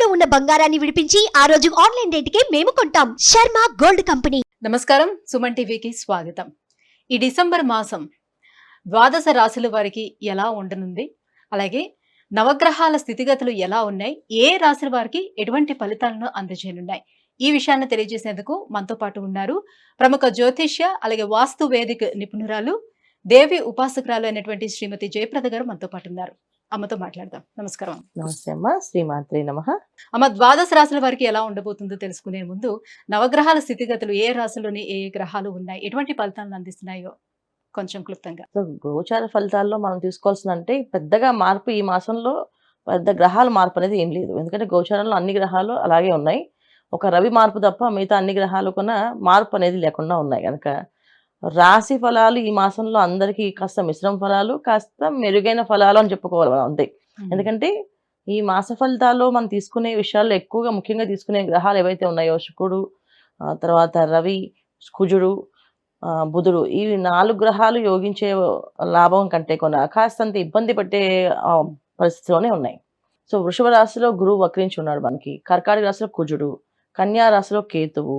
ఇంట్లో ఉన్న బంగారాన్ని విడిపించి ఆ రోజు ఆన్లైన్ రేటుకే మేము కొంటాం. Sharma gold company. నమస్కారం, సుమన్ టీవీకి స్వాగతం. ఈ డిసెంబర్ మాసం ద్వాదశ రాశుల వారికి ఎలా ఉండనుంది, అలాగే నవగ్రహాల స్థితిగతులు ఎలా ఉన్నాయి, ఏ రాశుల వారికి ఎటువంటి ఫలితాలను అందజేయనున్నాయి, ఈ విషయాన్ని తెలియజేసేందుకు మనతో పాటు ఉన్నారు ప్రముఖ జ్యోతిష్య అలాగే వాస్తు వేదిక నిపుణురాలు, దేవి ఉపాసకురాలు అయినటువంటి శ్రీమతి జయప్రద గారు మనతో పాటు ఉన్నారు. అమ్మతో మాట్లాడదాం. నమస్కారం. నమస్తే అమ్మ. శ్రీమాత్రే నమః. అమ్మ, ద్వాదశ రాశుల వారికి ఎలా ఉండబోతుందో తెలుసుకునే ముందు నవగ్రహాల స్థితిగతులు, ఏ రాశుల్లోని ఏ గ్రహాలు ఉన్నాయి, ఎటువంటి ఫలితాలను అందిస్తున్నాయో కొంచెం క్లుప్తంగా. సో గోచార ఫలితాల్లో మనం తీసుకోవాల్సిందంటే పెద్దగా మార్పు ఈ మాసంలో పెద్ద గ్రహాల మార్పు అనేది ఏం లేదు. ఎందుకంటే గోచారంలో అన్ని గ్రహాలు అలాగే ఉన్నాయి. ఒక రవి మార్పు తప్ప మిగతా అన్ని గ్రహాలు కూడా మార్పు అనేది లేకుండా ఉన్నాయి. కనుక రాశి ఫలాలు ఈ మాసంలో అందరికీ కాస్త మిశ్రమ ఫలాలు, కాస్త మెరుగైన ఫలాలు అని చెప్పుకోవాలి మనం అంతే. ఎందుకంటే ఈ మాస ఫలితాల్లో మనం తీసుకునే విషయాల్లో ఎక్కువగా ముఖ్యంగా తీసుకునే గ్రహాలు ఏవైతే ఉన్నాయో శుక్రుడు, తర్వాత రవి, కుజుడు, బుధుడు, ఈ 4 గ్రహాలు యోగించే లాభం కంటే కూడా కాస్తంత ఇబ్బంది పట్టే పరిస్థితిలోనే ఉన్నాయి. సో వృషభ రాశిలో గురువు వక్రించి ఉన్నాడు మనకి, కర్కాటక రాశిలో కుజుడు, కన్యా రాశిలో కేతువు,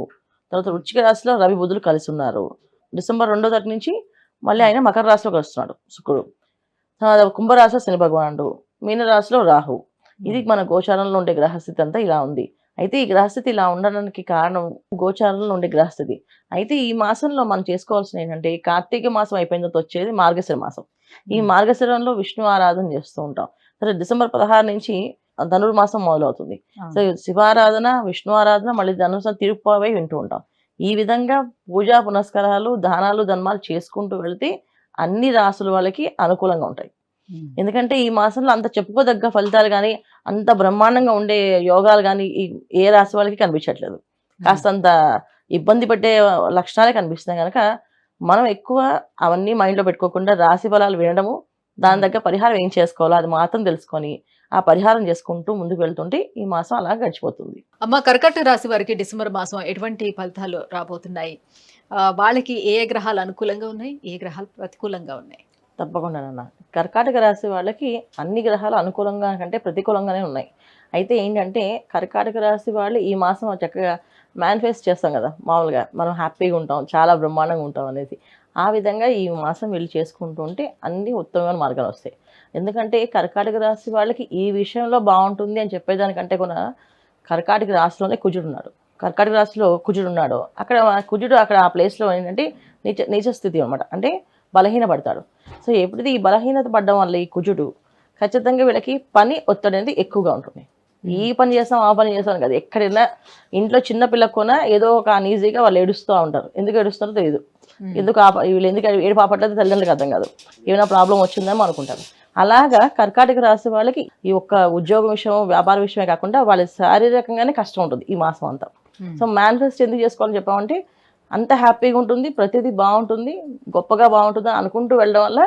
తర్వాత వృశ్చిక రాశిలో రవి బుధులు కలిసి ఉన్నారు. డిసెంబర్ 2వ తారీఖు నుంచి మళ్ళీ ఆయన మకర రాశిలోకి వస్తున్నాడు శుక్రుడు. కుంభరాశిలో శని భగవానుడు, మీనరాశిలో రాహు. ఇది మన గోచారంలో ఉండే గ్రహస్థితి అంతా ఇలా ఉంది. అయితే ఈ గ్రహస్థితి ఇలా ఉండడానికి కారణం గోచారంలో ఉండే గ్రహస్థితి. అయితే ఈ మాసంలో మనం చేసుకోవాల్సిన ఏంటంటే, కార్తీక మాసం అయిపోయిన తర్వాత వచ్చేది మార్గశిర మాసం. ఈ మార్గశిరంలో విష్ణు ఆరాధన చేస్తూ ఉంటాం. సరే, డిసెంబర్ 16 నుంచి ధనుర్మాసం మొదలవుతుంది. సో శివారాధన, విష్ణు ఆరాధన, మళ్ళీ ధనుర్మాసం తిరుపతి వింటూ ఉంటాం. ఈ విధంగా పూజా పునస్కారాలు, దానాలు, ధర్మాలు చేసుకుంటూ వెళితే అన్ని రాసుల వాళ్ళకి అనుకూలంగా ఉంటాయి. ఎందుకంటే ఈ మాసంలో అంత చెప్పుకోదగ్గ ఫలితాలు కానీ, అంత బ్రహ్మాండంగా ఉండే యోగాలు కానీ ఏ రాశి వాళ్ళకి కనిపించట్లేదు. కాస్తంత ఇబ్బంది పడే లక్షణాలే కనిపిస్తున్నాయి. కనుక మనం ఎక్కువ అవన్నీ మైండ్లో పెట్టుకోకుండా రాశి ఫలాలు వినడము, దాని దగ్గర పరిహారం ఏం చేసుకోవాలో అది మాత్రం తెలుసుకొని ఆ పరిహారం చేసుకుంటూ ముందుకు వెళ్తుంటే ఈ మాసం అలా గడిచిపోతుంది. అమ్మ, కర్కాటక రాశి వారికి డిసెంబర్ మాసం ఎటువంటి ఫలితాలు రాబోతున్నాయి? వాళ్ళకి ఏ గ్రహాలు అనుకూలంగా ఉన్నాయి, ఏ గ్రహాలు ప్రతికూలంగా ఉన్నాయి? తప్పకుండా నాన్న. కర్కాటక రాశి వాళ్ళకి అన్ని గ్రహాలు అనుకూలంగా కంటే ప్రతికూలంగానే ఉన్నాయి. అయితే ఏంటంటే కర్కాటక రాశి వాళ్ళు ఈ మాసం చక్కగా మేనిఫెస్ట్ చేస్తాం కదా, మామూలుగా మనం హ్యాపీగా ఉంటాం, చాలా బ్రహ్మాండంగా ఉంటాం అనేది. ఆ విధంగా ఈ మాసం వీళ్ళు చేసుకుంటూ ఉంటే అన్ని ఉత్తమమైన మార్గాలు వస్తాయి. ఎందుకంటే కర్కాటక రాశి వాళ్ళకి ఈ విషయంలో బాగుంటుంది అని చెప్పేదానికంటే కూడా కర్కాటక రాశిలోనే కుజుడు ఉన్నాడు. కర్కాటక రాశిలో కుజుడు ఉన్నాడు. అక్కడ కుజుడు అక్కడ ఆ ప్లేస్లో ఏంటంటే నీచ స్థితి అనమాట, అంటే బలహీన పడతాడు. సో ఎప్పుడైతే ఈ బలహీనత పడడం వల్ల ఈ కుజుడు ఖచ్చితంగా వీళ్ళకి పని ఒత్తిడి అనేది ఎక్కువగా ఉంటుంది. ఈ పని చేస్తాం, ఆ పని చేస్తాం కదా, ఎక్కడైనా ఇంట్లో చిన్న పిల్లకు కూడా ఏదో ఒక అనీజీగా వాళ్ళు ఏడుస్తూ ఉంటారు. ఎందుకు ఏడుస్తారో తెలియదు. ఎందుకు వీళ్ళు ఎందుకు ఏడు పాపట్లేదు తల్లిదండ్రులకు అర్థం కాదు. ఏమైనా ప్రాబ్లం వచ్చిందేమో అనుకుంటారు. అలాగా కర్కాటక రాశి వాళ్ళకి ఈ ఒక్క ఉద్యోగం విషయం, వ్యాపార విషయమే కాకుండా వాళ్ళ శారీరకంగానే కష్టం ఉంటుంది ఈ మాసం అంతా. సో మేనిఫెస్ట్ ఎందుకు చేసుకోవాలని చెప్పామంటే అంత హ్యాపీగా ఉంటుంది, ప్రతిదీ బాగుంటుంది, గొప్పగా బాగుంటుంది అనుకుంటూ వెళ్ళడం వల్ల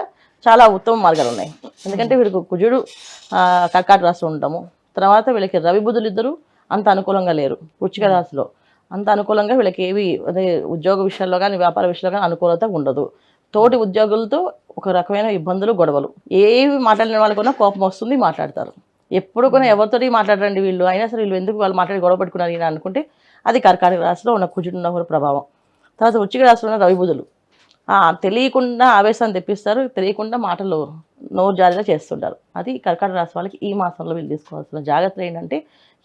చాలా ఉత్తమ మార్గాలు ఉన్నాయి. ఎందుకంటే వీళ్ళకి కుజుడు కర్కాటక రాశిలో ఉంటాము, తర్వాత వీళ్ళకి రవి బుధులు ఇద్దరు అంత అనుకూలంగా లేరు. వృశ్చిక రాశిలో అంత అనుకూలంగా వీళ్ళకి ఏవి అదే ఉద్యోగ విషయాల్లో కానీ వ్యాపార విషయాల్లో కానీ అనుకూలత ఉండదు. తోటి ఉద్యోగులతో ఒక రకమైన ఇబ్బందులు, గొడవలు, ఏవి మాట్లాడిన వాళ్ళు కూడా కోపం వస్తుంది, మాట్లాడతారు. ఎప్పుడు కూడా ఎవరితోటి మాట్లాడరండి వీళ్ళు, అయినా సరే వీళ్ళు ఎందుకు వాళ్ళు మాట్లాడి గొడవ పెట్టుకున్నారు ఈయన అనుకుంటే అది కర్కాటక రాశిలో ఉన్న కుజుడు ఉన్న ప్రభావం. తర్వాత వృశ్చిక రాశిలో ఉన్న రవి బుధులు తెలియకుండా ఆవేశాన్ని తెప్పిస్తారు, తెలియకుండా మాటలు నోరు జారీగా చేస్తుంటారు. అది కర్కాటక రాశి వాళ్ళకి ఈ మాసంలో వీళ్ళు తీసుకోవాల్సిన జాగ్రత్తలు ఏంటంటే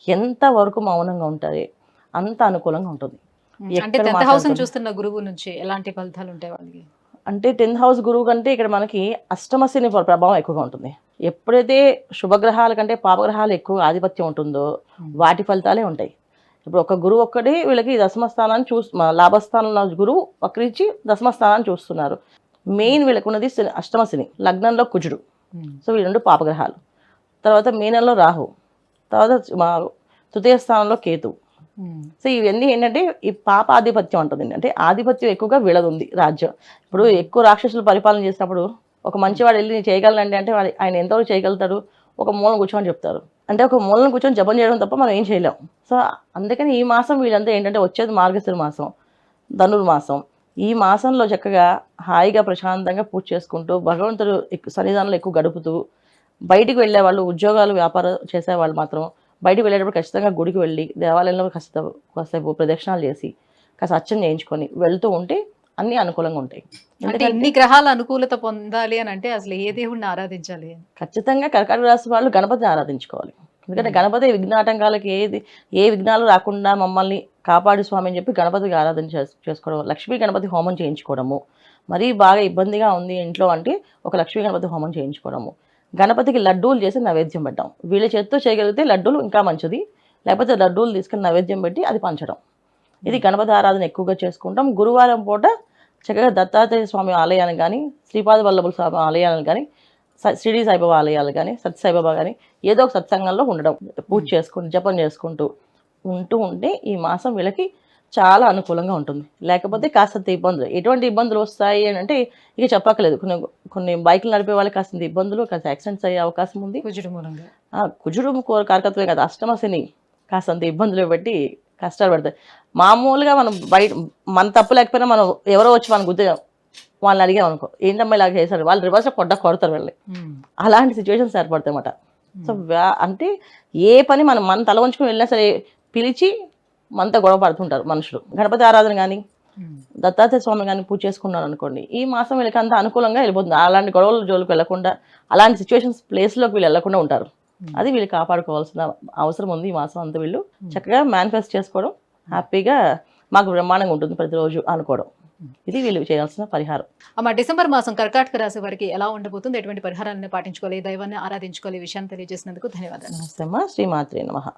ఎంతవరకు మౌనంగా ఉంటుంది అంత అనుకూలంగా ఉంటుంది. అంటే 10th హౌస్ చూస్తున్న గురువు నుంచి ఎలాంటి ఫలితాలు ఉంటాయి వాళ్ళకి? అంటే 10th హౌస్ గురువు కంటే ఇక్కడ మనకి అష్టమ శని ప్రభావం ఎక్కువగా ఉంటుంది. ఎప్పుడైతే శుభగ్రహాల కంటే పాపగ్రహాలు ఎక్కువ ఆధిపత్యం ఉంటుందో వాటి ఫలితాలే ఉంటాయి. ఇప్పుడు ఒక గురువు ఒక్కడే వీళ్ళకి దశమస్థానాన్ని లాభస్థానంలో గురువు వక్రించి దశమస్థానాన్ని చూస్తున్నారు. మెయిన్ వీళ్ళకి ఉన్నది అష్టమ శని, లగ్నంలో కుజుడు. సో ఈ 2 పాపగ్రహాలు. తర్వాత మీనంలో రాహు, తర్వాత తృతీయ స్థానంలో కేతు. సో ఇవన్నీ ఏంటంటే ఈ పాప ఆధిపత్యం ఉంటుంది. అంటే ఆధిపత్యం ఎక్కువగా వీళ్ళది ఉంది రాజ్యం. ఇప్పుడు ఎక్కువ రాక్షసులు పరిపాలన చేసినప్పుడు ఒక మంచివాడు వెళ్ళి నేను చేయగలనండి అంటే ఆయన ఎంతవరకు చేయగలుగుతాడు? ఒక మూలను కూర్చోమని చెప్తారు. అంటే ఒక మూలను కూర్చొని జపం చేయడం తప్ప మనం ఏం చేయలేం. సో అందుకని ఈ మాసం వీళ్ళంతా ఏంటంటే వచ్చేది మార్గశిర మాసం, ధనుర్మాసం. ఈ మాసంలో చక్కగా హాయిగా ప్రశాంతంగా పూజ చేసుకుంటూ భగవంతుడు సన్నిధానంలో ఎక్కువ గడుపుతూ బయటికి వెళ్ళే వాళ్ళు, ఉద్యోగాలు వ్యాపారం చేసేవాళ్ళు మాత్రం బయటికి వెళ్ళేటప్పుడు ఖచ్చితంగా గుడికి వెళ్ళి దేవాలయంలో కాసేపు ప్రదక్షిణాలు చేసి కాస్త అర్చన చేయించుకొని వెళ్తూ ఉంటే అన్నీ అనుకూలంగా ఉంటాయి. అంటే ఎందుకంటే ఇన్ని గ్రహాల అనుకూలత పొందాలి అని అంటే అసలు ఏ దేవుడిని ఆరాధించాలి అని? ఖచ్చితంగా కర్కాటక రాశి వాళ్ళు గణపతిని ఆరాధించుకోవాలి. ఎందుకంటే గణపతి విఘ్నాటంకాలకి ఏ విఘ్నాలు రాకుండా మమ్మల్ని కాపాడు స్వామి అని చెప్పి గణపతికి ఆరాధన చేసుకోవడం, లక్ష్మీ గణపతి హోమం చేయించుకోవడము, మరీ బాగా ఇబ్బందిగా ఉంది ఇంట్లో అంటే ఒక లక్ష్మీ గణపతి హోమం చేయించుకోవడము, గణపతికి లడ్డూలు చేసి నైవేద్యం పెట్టడం. వీళ్ళ చేతితో చేయగలిగితే లడ్డూలు ఇంకా మంచిది, లేకపోతే లడ్డూలు తీసుకుని నైవేద్యం పెట్టి అది పంచడం. ఇది గణపతి ఆరాధన ఎక్కువగా చేసుకుంటాం. గురువారం పూట చక్కగా దత్తాత్రేయ స్వామి ఆలయాన్ని కానీ, శ్రీపాద వల్లభుల స్వామి ఆలయాలను కానీ, షిరిడి సాయిబాబా ఆలయాలు కానీ, సత్య సాయిబాబా కానీ ఏదో ఒక సత్సంగంలో ఉండడం, పూజ చేసుకుంటూ జపం చేసుకుంటూ ఉంటే ఈ మాసం వీళ్ళకి చాలా అనుకూలంగా ఉంటుంది. లేకపోతే కాస్తంత ఇబ్బందులు, ఎటువంటి ఇబ్బందులు వస్తాయి అని అంటే ఇక చెప్పక్కలేదు. కొన్ని బైకులు నడిపే వాళ్ళకి కాస్తంత ఇబ్బందులు, కాస్త యాక్సిడెంట్స్ అయ్యే అవకాశం ఉంది. కుజుడు మూలంగా కుజుడు కారకత్వమే కాదు, అష్టమ శని కాస్తంత ఇబ్బందులు పెట్టి కష్టాలు పడతాయి. మామూలుగా మనం బయట మన తప్పు లేకపోయినా మనం ఎవరో వచ్చి మన గుద్ద వాళ్ళని అడిగాం అనుకో, ఏంటమ్మా ఇలా చేశారు, వాళ్ళు రివర్స్లో కొడతారు వెళ్ళి. అలాంటి సిచ్యువేషన్స్ ఏర్పడతాయి అన్నమాట. సో అంటే ఏ పని మన తల వంచుకొని వెళ్ళినా సరే పిలిచి మనతో గొడవ పడుతుంటారు మనుషులు. గణపతి ఆరాధన కానీ, దత్తాత్రేయ స్వామి కానీ పూజ చేసుకున్నారు అనుకోండి, ఈ మాసం వీళ్ళకి అంత అనుకూలంగా వెళ్ళిపోతుంది. అలాంటి గొడవల జోలికి వెళ్లకుండా, అలాంటి సిచ్యువేషన్స్ ప్లేస్లోకి వీళ్ళు వెళ్లకుండా ఉంటారు. అది వీళ్ళు కాపాడుకోవాల్సిన అవసరం ఉంది. ఈ మాసం అంతా వీళ్ళు చక్కగా మేనిఫెస్ట్ చేసుకోవడం, హ్యాపీగా మాకు బ్రహ్మాండంగా ఉంటుంది ప్రతిరోజు అనుకోవడం, ఇది వీళ్ళు చేయాల్సిన పరిహారం. అమ్మ, డిసెంబర్ మాసం కర్కాటక రాశి వారికి ఎలా ఉండబోతుంది, ఎటువంటి పరిహారాలను పాటించుకోవాలి, దైవాన్ని ఆరాధించుకోవాలి, ఈ విషయాన్ని తెలియజేసినందుకు ధన్యవాదాలు. నమస్తే అమ్మా. శ్రీమాత్రే నమః.